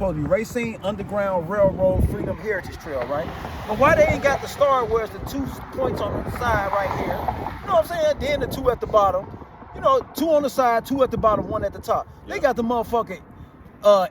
supposed to be Racine, Underground Railroad, Freedom Heritage Trail, right? But why they ain't got the star where it's the 2 points on the side right here? You know what I'm saying? Then the 2 at the bottom. You know, 2 on the side, 2 at the bottom, 1 at the top. They got the motherfucking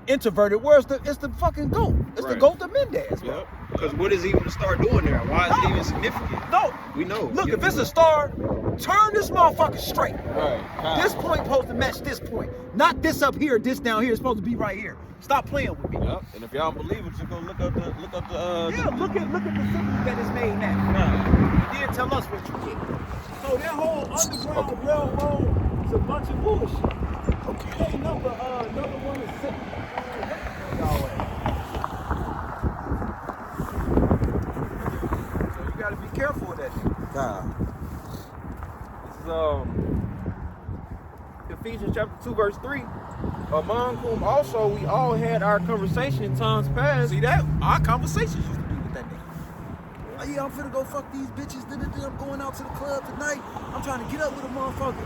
introverted. Where's it's the fucking GOAT? It's the GOAT of Mendez, bro. Because what is even the star doing there? Why is it even significant? No. We know. Look, if it's a star, turn this motherfucker straight. Right. This point supposed to match this point. Not this up here, this down here. It's supposed to be right here. Stop playing with me. Yep. And if y'all don't believe it, you go look up the look at the symbol that is made now. And then tell us what you get. So that whole Underground Railroad is a bunch of bullshit. Okay. Hey, number 1 is 6. So you gotta be careful with that shit. This is Ephesians chapter 2, verse 3. Among whom also we all had our conversation in times past. See that? Our conversations used to be with that nigga. Oh, yeah, I'm finna go fuck these bitches. I'm going out to the club tonight. I'm trying to get up with a motherfucker.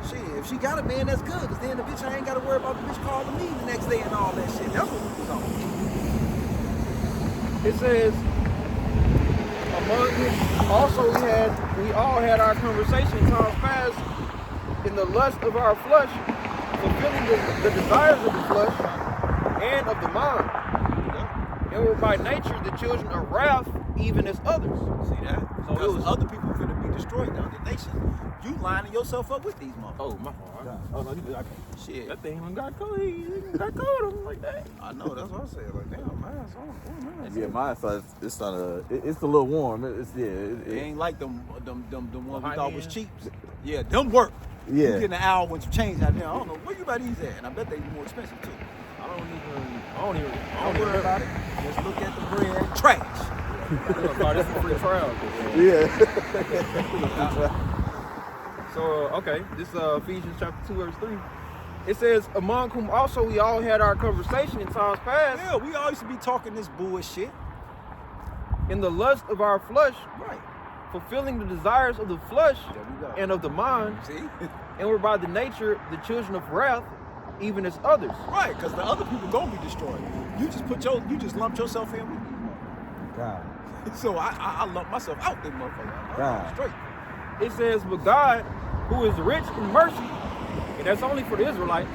Shit, if she got a man, that's good. Cause then the bitch, I ain't gotta worry about the bitch calling me the next day and all that shit. That's what we was on. It says, among whom also we all had our conversation in times past in the lust of our flesh, fulfilling the desires of the flesh and of the mind. And were by nature the children of wrath, even as others. See that? So it was other people finna be destroyed down the nation. You lining yourself up with these motherfuckers. Oh, my fault. Oh, no, shit. That thing even got cold. He got cold. I'm like that. I know, that's what I said. Like, damn, mine's on. Yeah, mine's it's not it's a little warm. It ain't like them ones we thought was cheap. Yeah, them work. Yeah. You getting an hour when you change out there. I don't know where you buy these at, and I bet they be more expensive too. I don't worry about it. Just look at the bread. Trash. This is free trial. Yeah. So, okay, this is Ephesians chapter 2, verse 3. It says, among whom also we all had our conversation in times past. Yeah, we all used to be talking this bullshit. In the lust of our flesh. Right. Fulfilling the desires of the flesh and of the mind. See? And we're by the nature the children of wrath, even as others. Right, because the other people gonna be destroyed. You just lumped yourself in with these motherfuckers. God. So I lump myself out this motherfucker. God. Straight. It says, but God, who is rich in mercy, and that's only for the Israelites,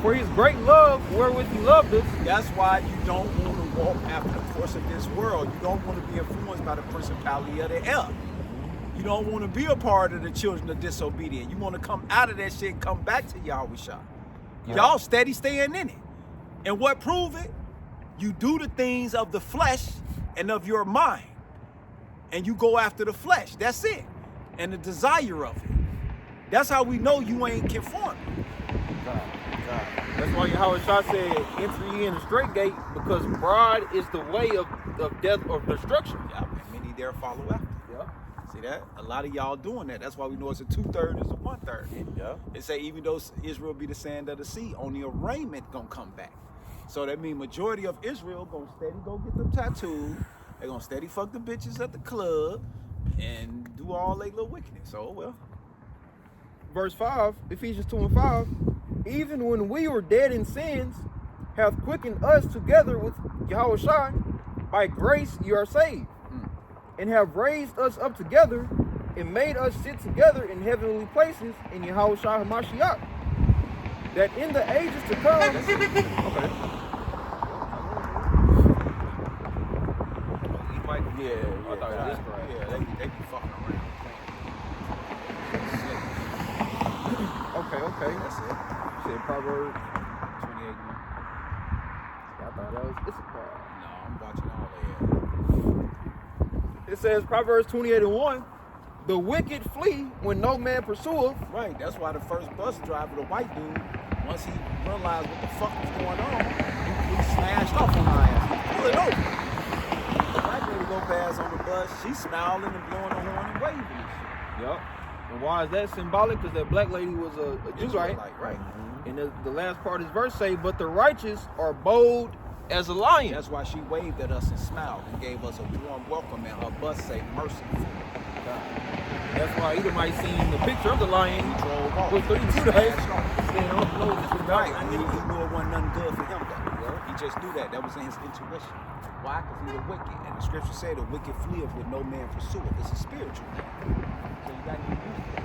for his great love wherewith he loved us. That's why you don't want to walk after the course of this world. You don't want to be influenced by the principality of the air. You don't want to be a part of the children of disobedience. You want to come out of that shit and come back to Yahweh Shah. Y'all steady staying in it. And what prove it? You do the things of the flesh and of your mind. And you go after the flesh. That's it. And the desire of it. That's how we know you ain't conforming. That's why Yahweh Shah said, enter ye in the straight gate, because broad is the way of death or destruction. Yeah, and many there follow after. Yeah. See that? A lot of y'all doing that. That's why we know it's a 2/3 is a 1/3. Yeah. They say even though Israel be the sand of the sea, only a remnant gonna come back. So that means majority of Israel gonna steady go get them tattoos. They gonna steady fuck the bitches at the club and do all they little wickedness. So well. Verse 5, Ephesians 2 and 5, even when we were dead in sins, hath quickened us together with Yahweh Shai. By grace you are saved, and have raised us up together, and made us sit together in heavenly places in Yahweh Shai HaMashiach, that in the ages to come... Okay. Yeah, I thought it was right. Yeah, they be fucking around. Okay. That's it. Said Proverbs 28. I thought that was Issachar. No, I'm watching all that. It says Proverbs 28 and 1, the wicked flee when no man pursueth. Right, that's why the first bus driver, the white dude, once he realized what the fuck was going on, he smashed off on our ass. He pulled it over. The black lady go past on the bus, she's smiling and blowing the horn and waving and shit. Yep. And why is that symbolic? Because that black lady was a Jew, right? Right. And the last part of his verse say, but the righteous are bold as a lion. That's why she waved at us and smiled and gave us a warm welcome, and her bus say mercy. That's why Edomite seen the picture of the lion. He drove off. With 32 days. Right. He knew it wasn't nothing good for him, though. He just knew that. That was in his intuition. Why? Because he was wicked. And the scripture say the wicked fleeth with no man pursueth. It's a spiritual thing. So you got to get used to that.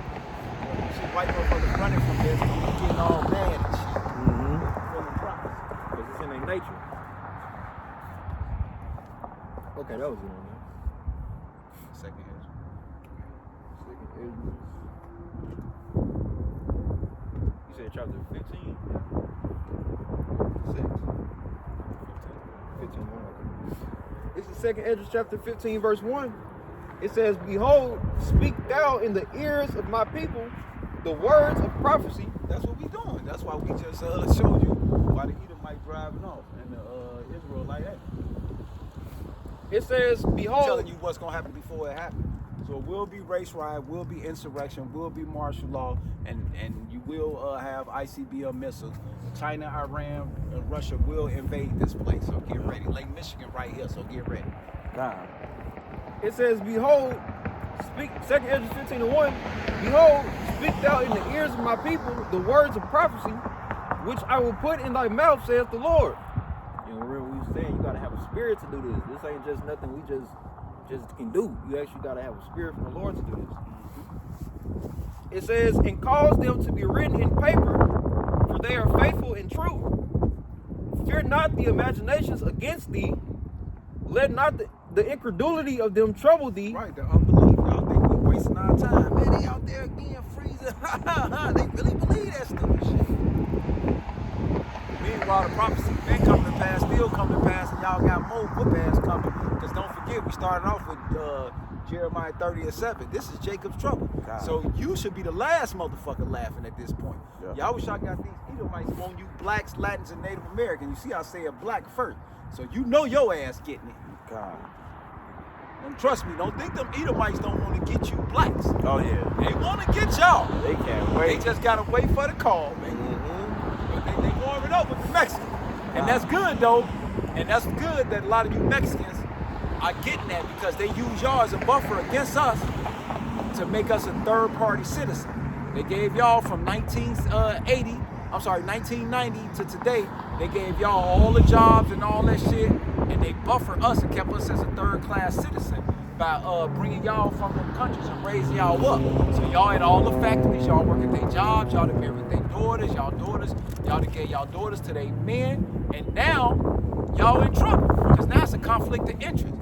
You see white motherfuckers running from this, and he's getting all mad and shit. Feeling props. Because it's in their nature. Okay, that was it on there. Second Ezra. You said chapter 15? 6. 15, It's the second Ezra chapter 15, verse 1. It says, Behold, speak thou in the ears of my people the words of prophecy. That's what we doing. That's why we just showed you why the Edomite driving off and the Israel like that. It says, Behold, Telling you what's gonna happen before it happens. So it will be race riot, will be insurrection, will be martial law, and you will have ICBM missiles. China, Iran, and Russia will invade this place. So get ready. Lake Michigan right here. So get ready. God. it says, Behold, speak, 2 Ezra 15:1, Behold, speak thou in the ears of my people the words of prophecy, which I will put in thy mouth, saith the Lord. You know, remember we were saying you gotta have a spirit to do this. This ain't just nothing we just can do. You actually gotta have a spirit from the Lord to do this. It says, and cause them to be written in paper, for they are faithful and true. Fear not the imaginations against thee. Let not the incredulity of them trouble thee. Right, the unbelief. Y'all think we're wasting our time. Man, they out there again freezing. They really believe that stupid shit. Meanwhile, the prophecy been coming to pass, still coming to pass, and y'all got more whoop ass coming. Because don't forget, we started off with Jeremiah 30:7. This is Jacob's trouble. God. So you should be the last motherfucker laughing at this point. Yeah. Y'all wish I got these Edomites on you blacks, Latins, and Native Americans. You see I say a black first. So you know your ass getting it. God. And trust me, don't think them Edomites don't want to get you blacks. Oh yeah. They want to get y'all. They can't They wait. just got to wait for the call, man. Mm-hmm. They warming up with the Mexicans. And that's good, though. And that's good that a lot of you Mexicans are getting that because they use y'all as a buffer against us to make us a third-party citizen. They gave y'all from 1990 to today, they gave y'all all the jobs and all that shit, and they buffered us and kept us as a third-class citizen by bringing y'all from them countries and raising y'all up. So y'all at all the factories, y'all working their jobs, y'all done married their daughters, y'all done gave y'all daughters to their men, and now y'all in trouble because now it's a conflict of interest.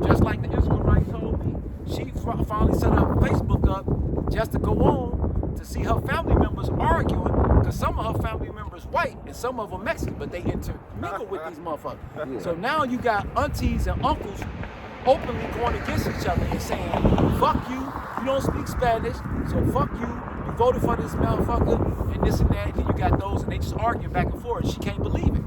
Just like the Israelite told me, she finally set her Facebook up just to go on to see her family members arguing because some of her family members white and some of them Mexican, but they intermingle with these motherfuckers. Yeah. So now you got aunties and uncles openly going against each other and saying, fuck you, you don't speak Spanish, so fuck you, you voted for this motherfucker, and this and that, and then you got those, and they just arguing back and forth. She can't believe it.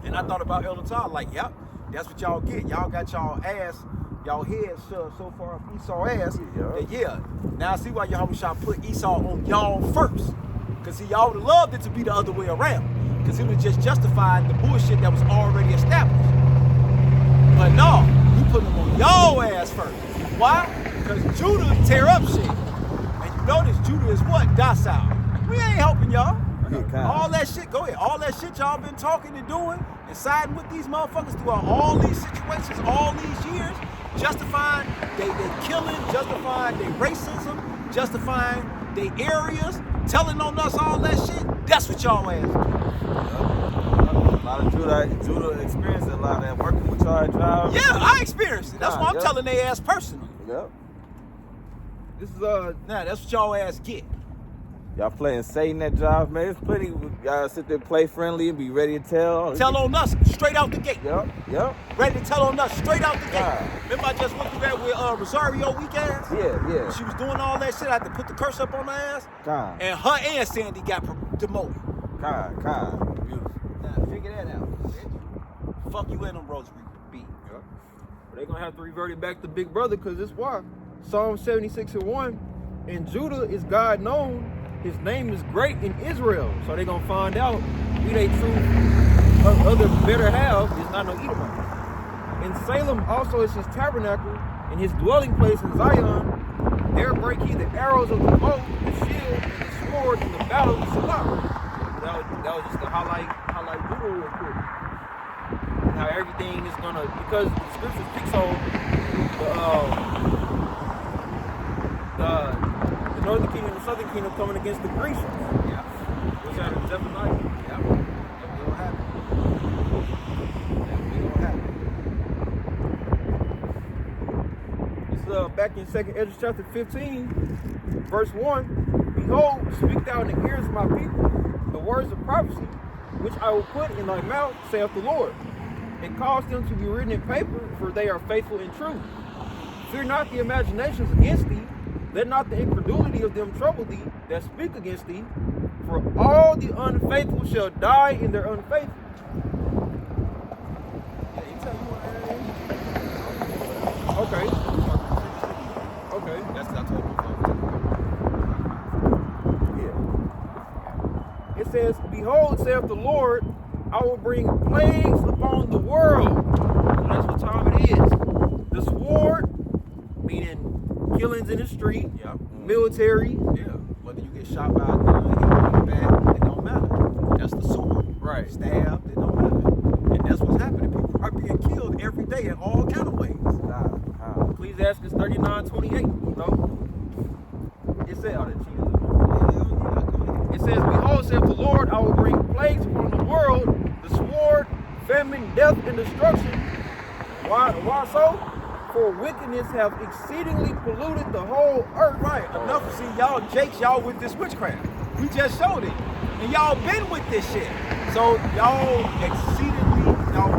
And I thought about Elder Todd, like, yep, that's what y'all get. Y'all got y'all ass, y'all head shoved so far up Esau's ass that, yeah, now I see why Yahweh Shah put Esau on y'all first. Because see, y'all would have loved it to be the other way around. Because it would have just justified the bullshit that was already established. But no, we put them on y'all ass first. Why? Because Judah tear up shit. And you notice Judah is what? Docile. We ain't helping y'all. All that shit, go ahead. All that shit y'all been talking and doing and siding with these motherfuckers throughout all these situations, all these years, justifying they killing, justifying their racism, justifying their areas, telling on us all that shit. That's what y'all ass do. A lot of Judah experienced a lot of that working with y'all at jobs. Yeah, I experienced it. That's why I'm telling their ass personally. Yep. This is Nah, that's what y'all ass get. Y'all playing Satan at jobs, man. There's plenty. Y'all sit there, play friendly, and be ready to tell. Tell on us straight out the gate. Yep. Ready to tell on us straight out the gate. God. Remember I just went through that with Rosario weak ass? Yeah. She was doing all that shit. I had to put the curse up on her ass. God. And her and Sandy got demoted. God. Beautiful. Now, figure that out, bitch. Fuck you and them rosary beat. But they're gonna have to revert it back to Big Brother, because this why. Psalm 76:1, in Judah is God known, his name is great in Israel. So they're gonna find out we they true other better half is not no Edomite. In Salem also is his tabernacle, and his dwelling place in Zion. There break he the arrows of the bow, the shield, and the sword in the battle of Salah. That was just to highlight Judah real quick. how everything is gonna, because the scripture speaks on the northern kingdom and the southern kingdom coming against the Grecians. Yeah. What's that in Zephaniah? Yeah. That will happen. That will happen. It's back in 2nd Ezra chapter 15, verse 1. Behold, speak thou in the ears of my people the words of prophecy, which I will put in thy mouth, saith the Lord, and cause them to be written in paper, for they are faithful and true. Fear not the imaginations against thee, let not the incredulity of them trouble thee that speak against thee, for all the unfaithful shall die in their unfaith. Yeah, he tell you what Okay. Okay. that's I told him. Yeah. It says, behold, saith the Lord, I will bring plagues upon the world. So that's what time it is. The sword, meaning killings in the street, Yeah. military. Yeah. Whether you get shot by a gun, hit in the back, it don't matter. That's the sword. Right. Stabbed, it don't matter. And that's what's happening. People are being killed every day in all kind of ways. Ecclesiastes 39:28, you know. It says, it says, behold, saith the Lord, I will bring plagues upon the world, the sword, famine, death, and destruction. Why so? For wickedness have exceedingly polluted the whole earth. Right. Enough. See, y'all jakes, y'all with this witchcraft. We just showed it. And y'all been with this shit. So y'all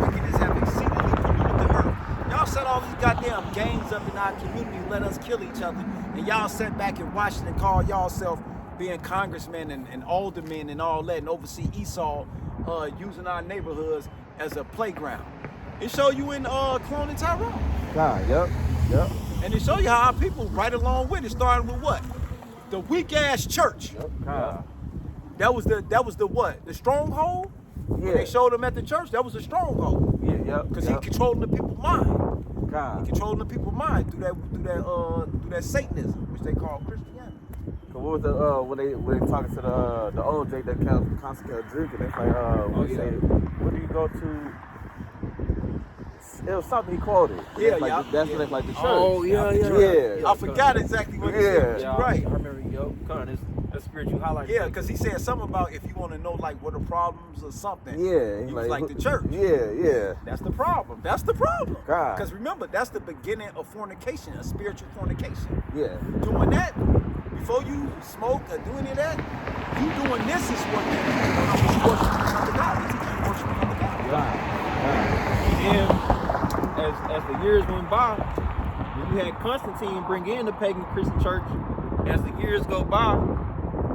wickedness have exceedingly polluted the earth. Y'all set all these goddamn gangs up in our community, let us kill each other, and y'all sat back and watched and call y'allself being congressmen and aldermen and all that, and oversee Esau using our neighborhoods as a playground. It show you in Clone and Tyrone. Yep. And it show you how our people right along with it, starting with what? The weak ass church. That was the what? The stronghold? When they showed him at the church, that was the stronghold. Because he controlling the people's mind. He controlling the people's mind through that Satanism, which they call Christianity. What was when they talking to the old Jake that constantly kept drinking? They like say, where do you go to? It was something he quoted. Yeah, That's like the church. Oh, yeah. I forgot exactly what he said. You're right. I remember, that's spiritual highlight. Yeah, because he said something about if you want to know like what are problems or something. Yeah, he was like the church. Yeah. That's the problem. That's the problem. God. Because remember, that's the beginning of fornication, a spiritual fornication. Yeah. Doing that before you smoke or do any of that, you doing this is what you worship another God. It's worship another God. And as the years went by, when you had Constantine bring in the pagan Christian church, as the years go by,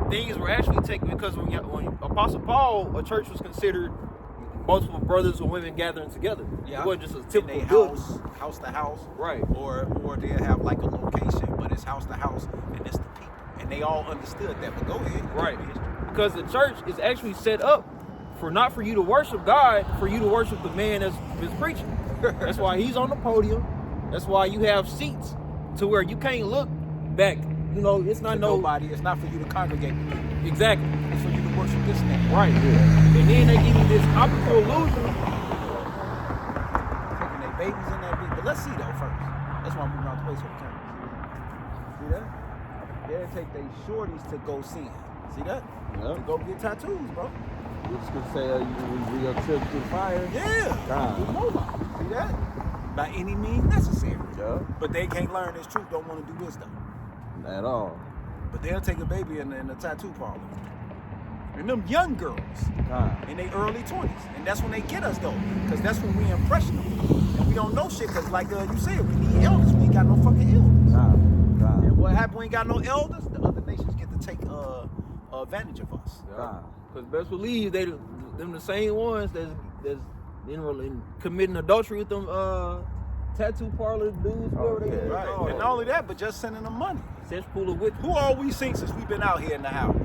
things were actually taken, because when Apostle Paul, a church was considered multiple brothers or women gathering together. Yeah. It wasn't just a typical building. House to house. Right. Or they have like a location, but it's house to house, and it's the people. And they all understood that. But go ahead. Right. Because the church is actually set up for not for you to worship God, for you to worship the man that's preaching. That's why he's on the podium. That's why you have seats to where you can't look back. You know, it's not nobody. It's not for you to congregate with people. Exactly. It's for you to worship this thing. Right. Yeah. And then they give you this optical illusion. Taking their babies in that bit. But let's see though first. That's why I'm moving out the way so we can. See that? They'll take their shorties to go sin. See that? Yep. To go get tattoos, bro. You just gonna say you your trip through the fire? Yeah. God. See that? By any means necessary. Yeah. But they can't learn this truth, don't want to do this though. At all. But they'll take a baby in a tattoo parlor. And them young girls in their early 20s. And that's when they get us though. Because that's when we impressionable. And we don't know shit because like you said, we need elders. We ain't got no fucking elders. And what happened when we ain't got no elders? The other nations get to take advantage of us. Because best believe them the same ones that's in committing adultery with them tattoo parlor dudes, whoever they is. Right. And not only that, but just sending them money. Cesspool of wickedness. Who all we seen since we've been out here in the house?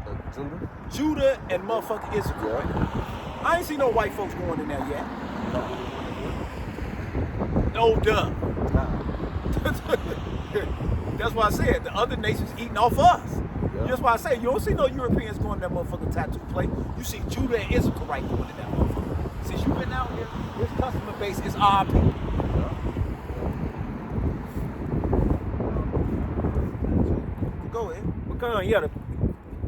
Judah and motherfucking Issachar. I ain't seen no white folks going in there yet. No duh. That's why I said the other nations eating off us. Yeah. That's why I say you don't see no Europeans going to that motherfucking tattoo place. You see Judah and Issachar right going to that motherfucker. Since you've been out here, this customer base is our people. Go ahead. Because yeah, the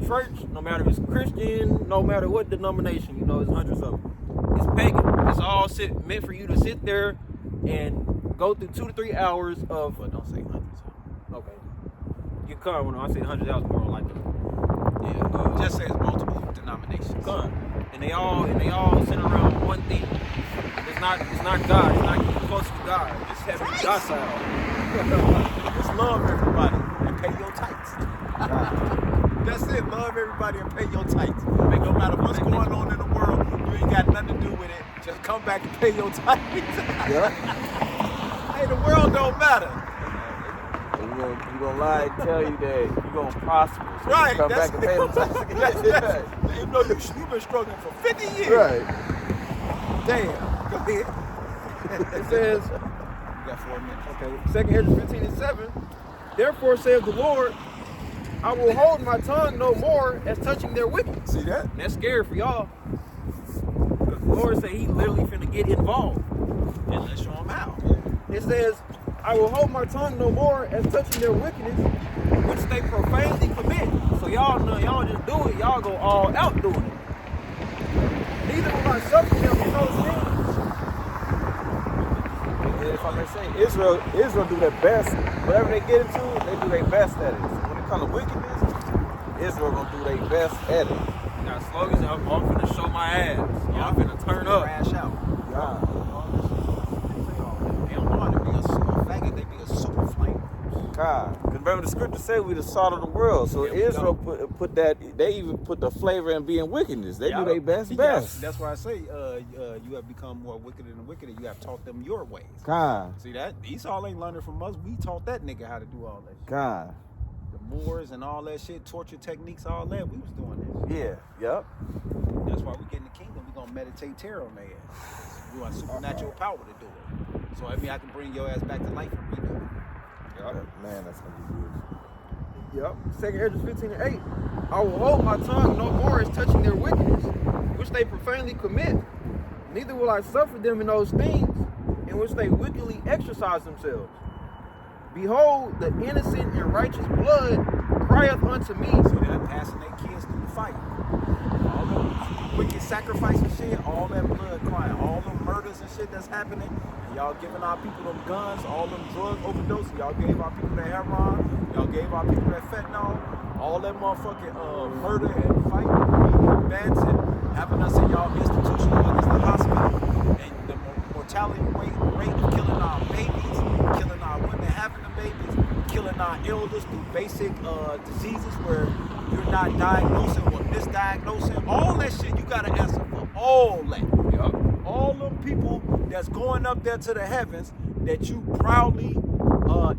church, no matter if it's Christian, no matter what denomination, you know, there's hundreds of them. It's pagan. It's all meant for you to sit there and go through 2 to 3 hours of. Well, don't say hundreds. Okay. You come when I say hundreds, that was more like that. Yeah. Just say it's multiple denominations. Come. And they all center around one thing. It's not God. It's not getting close to God. It's having docile. Just love everybody and pay your tithes. That's it. Love everybody and pay your tithes. Like, no matter what's going on in the world, you ain't got nothing to do with it. Just come back and pay your tithes. Yeah. Hey, the world don't matter. You gonna lie and tell you that you gonna prosper. So Right. you come back and pay them taxes again. Even though you've been struggling for 50 years. Right. Damn. Go ahead. It says, You got 4 minutes. okay, 2 Ezra 15:7. Therefore saith the Lord, I will hold my tongue no more as touching their wicked. See that? And that's scary for y'all. Because the Lord said he literally finna get involved. And let's show them how. It says, I will hold my tongue no more as touching their wickedness, which they profanely commit. So y'all know, y'all just do it, y'all go all out doing it. Neither will I suffer them in those things. If I may say, Israel do their best. Whatever they get into, they do their best at it. So when it comes to wickedness, Israel gonna do their best at it. Got slogans, I'm finna show my ass. I'm finna turn up. Crash out. God. They don't know how to be a super faggot, they be a super flame. God. Because remember the scripture said we the salt of the world. So There we Israel put that, they even put the flavor in being wickedness. They do their best. That's why I say you have become more wicked than the wicked, and you have taught them your ways. God. See that? Esau ain't learning from us. We taught that nigga how to do all that shit. God. The Moors and all that shit, torture techniques, all that, we was doing that shit. Yeah. Yep. That's why we get in the kingdom. We gonna meditate terror on their ass. We want supernatural power to do it. So I mean I can bring your ass back to life and redo it. Man, that's gonna be Yep. 2 Ezra 15:8. I will hold my tongue no more as touching their wickedness, which they profanely commit. Neither will I suffer them in those things in which they wickedly exercise themselves. Behold, the innocent and righteous blood crieth unto me. So they're passing their kids through the fight. All those wicked sacrifice and shit, all that blood crying, all them murders and shit that's happening. Y'all giving our people them guns, all them drug overdoses. Y'all gave our people that heroin. Y'all gave our people that fentanyl. All that motherfucking murder and fighting, bats and having us in y'all institutions, whether it's the hospital, and the mortality rate of killing our babies, killing our women having the babies, killing our elders through basic diseases where you're not diagnosing or misdiagnosing. All that shit, you gotta answer for all that. Yep. All them people that's going up there to the heavens that you proudly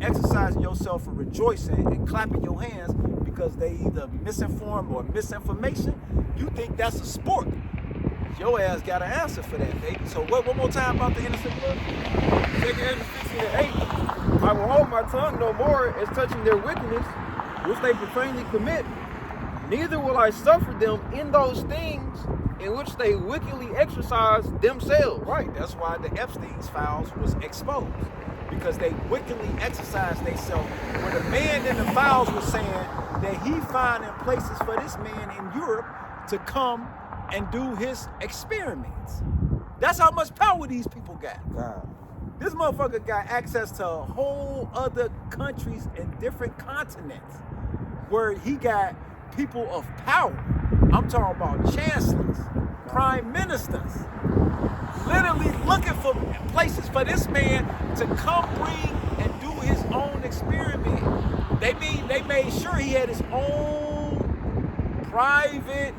exercising yourself and rejoicing and clapping your hands because they either misinformed or misinformation, you think that's a sport. Your ass got an answer for that, baby. So one more time about the innocent blood. 2 Ezra 15:8. I will hold my tongue no more as touching their wickedness, which they profanely commit. Neither will I suffer them in those things in which they wickedly exercise themselves. Right, that's why the Epstein's files was exposed. Because they wickedly exercised themselves. Where the man in the files was saying that he finding places for this man in Europe to come and do his experiments. That's how much power these people got. God. This motherfucker got access to whole other countries and different continents where he got people of power. I'm talking about chancellors, prime ministers, literally looking for places for this man to come bring and do his own experiment. They made sure he had his own private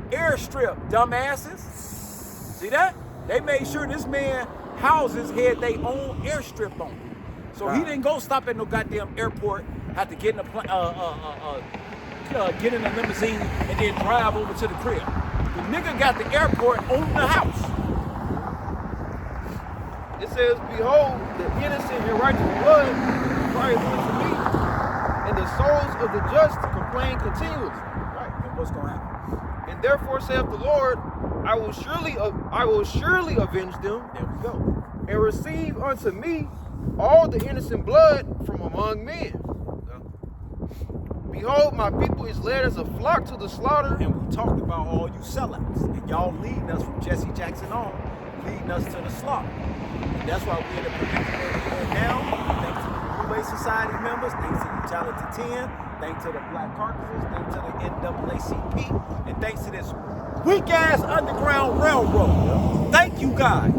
airstrip, dumbasses. See that? They made sure this man houses had their own airstrip on. So he didn't go stop at no goddamn airport, have to get in a get in a limousine and then drive over to the crib. The nigga got the airport on the house. It says, behold, the innocent and righteous blood crieth unto me, and the souls of the just complain continuously. Right, and what's gonna happen? And therefore saith the Lord, I will surely avenge them. There we go. And receive unto me all the innocent blood from among men. Behold, my people is led as a flock to the slaughter. And we talked about all you sellouts. And y'all leading us from Jesse Jackson on, leading us to the slaughter. And that's why we're in the predicament we're in now. Thanks to the Byways Society members, thanks to the Talented 10, thanks to the Black Carcasses, thanks to the NAACP, and thanks to this weak-ass Underground Railroad. Thank you guys.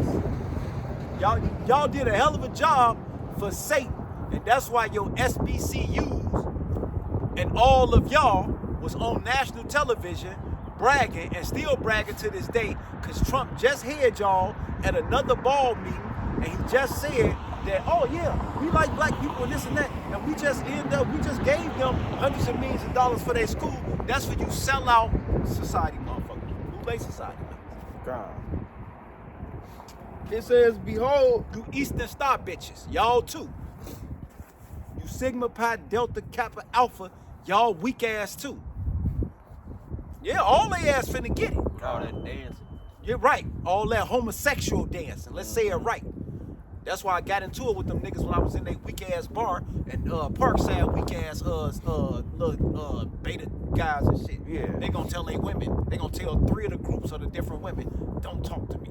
Y'all did a hell of a job for Satan. And that's why your SBCUs and all of y'all was on national television bragging and still bragging to this day, because Trump just had y'all at another ball meeting and he just said that, oh yeah, we like black people and this and that, and we just gave them hundreds of millions of dollars for their school. That's for you sellout society motherfuckers. Bootleg society. God. It says, behold, You Eastern Star bitches, y'all too. You Sigma Pi Delta Kappa Alpha, y'all weak ass too. Yeah, all they ass finna get it. All that dancing. You're right. All that homosexual dancing. Let's say it right. That's why I got into it with them niggas when I was in that weak ass bar and Parkside weak ass little beta guys and shit. Yeah. They gonna tell they women. They gonna tell 3 of the groups of the different women, don't talk to me.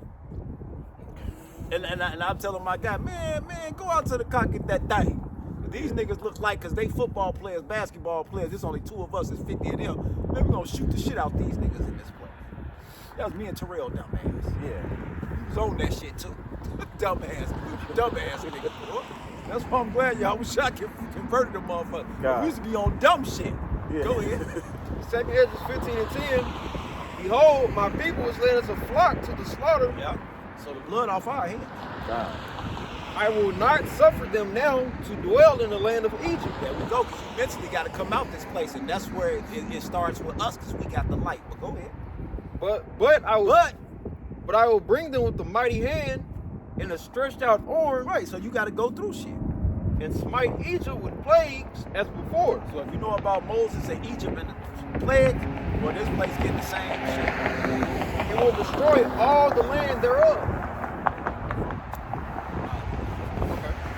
And I'm telling my guy, man, go out to the car, get that thing. These niggas look like, because they football players, basketball players, there's only 2 of us, there's 50 of them. Man, we gonna shoot the shit out these niggas in this place. That was me and Terrell, dumbass. Yeah. He was on that shit too. dumbass nigga. Boy. That's why I'm glad y'all was shot converted them motherfuckers. God. We used to be on dumb shit. Yeah. Go ahead. 2 Ezra 15 and 10. Behold, my people is led as a flock to the slaughter. Yeah. So the blood off our hands. God. I will not suffer them now to dwell in the land of Egypt. There we go, because you eventually got to come out this place, and that's where it starts with us, because we got the light. But go ahead. But I will bring them with the mighty hand and a stretched out arm, Right, so you got to go through shit. and smite Egypt with plagues as before. So if you know about Moses and Egypt and the plague, well, this place getting the same shit. And will destroy all the land thereof.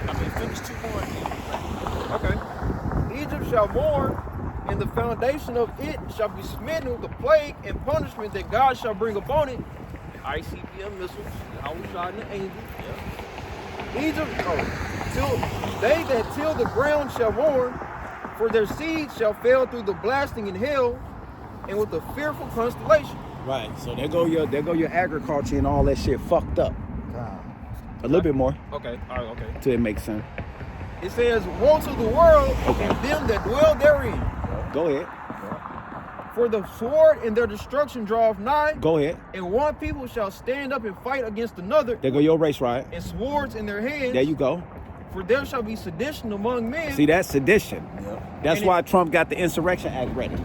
I mean, finish 2 more and then Okay. Egypt shall mourn, and the foundation of it shall be smitten with the plague and punishment that God shall bring upon it. ICBM missiles, Yahweh shot and the angels. Egypt, till they that till the ground shall mourn, for their seed shall fail through the blasting in hell, and with a fearful constellation. Right, so there go your agriculture and all that shit fucked up. A little bit more Okay, all right, okay. till it makes sense. It says, woe to the world Okay. and them that dwell therein. Go ahead. For the sword and their destruction draweth nigh, Go ahead. and one people shall stand up and fight against another, There go your race riot. and swords in their hands. There you go. For there shall be sedition among men, See, that's sedition. That's And why Trump got the Insurrection Act ready.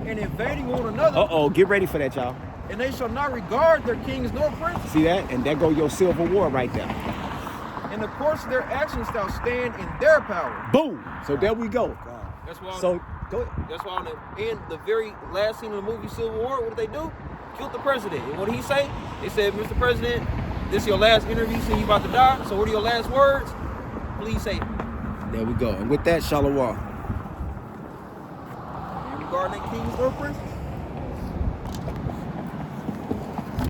and invading one another, Uh-oh, get ready for that, y'all. and they shall not regard their kings nor princes. See that? And there go your Civil War right there. And the course of their actions shall stand in their power. Boom. So there we go. That's why. So, go ahead. That's why on the end, the very last scene of the movie Civil War, what did they do? Killed the president. And what did he say? They said, Mr. President, this is your last interview, saying you about to die. So what are your last words? Please say it. There we go. And with that, Shalom. You regard their kings nor princes?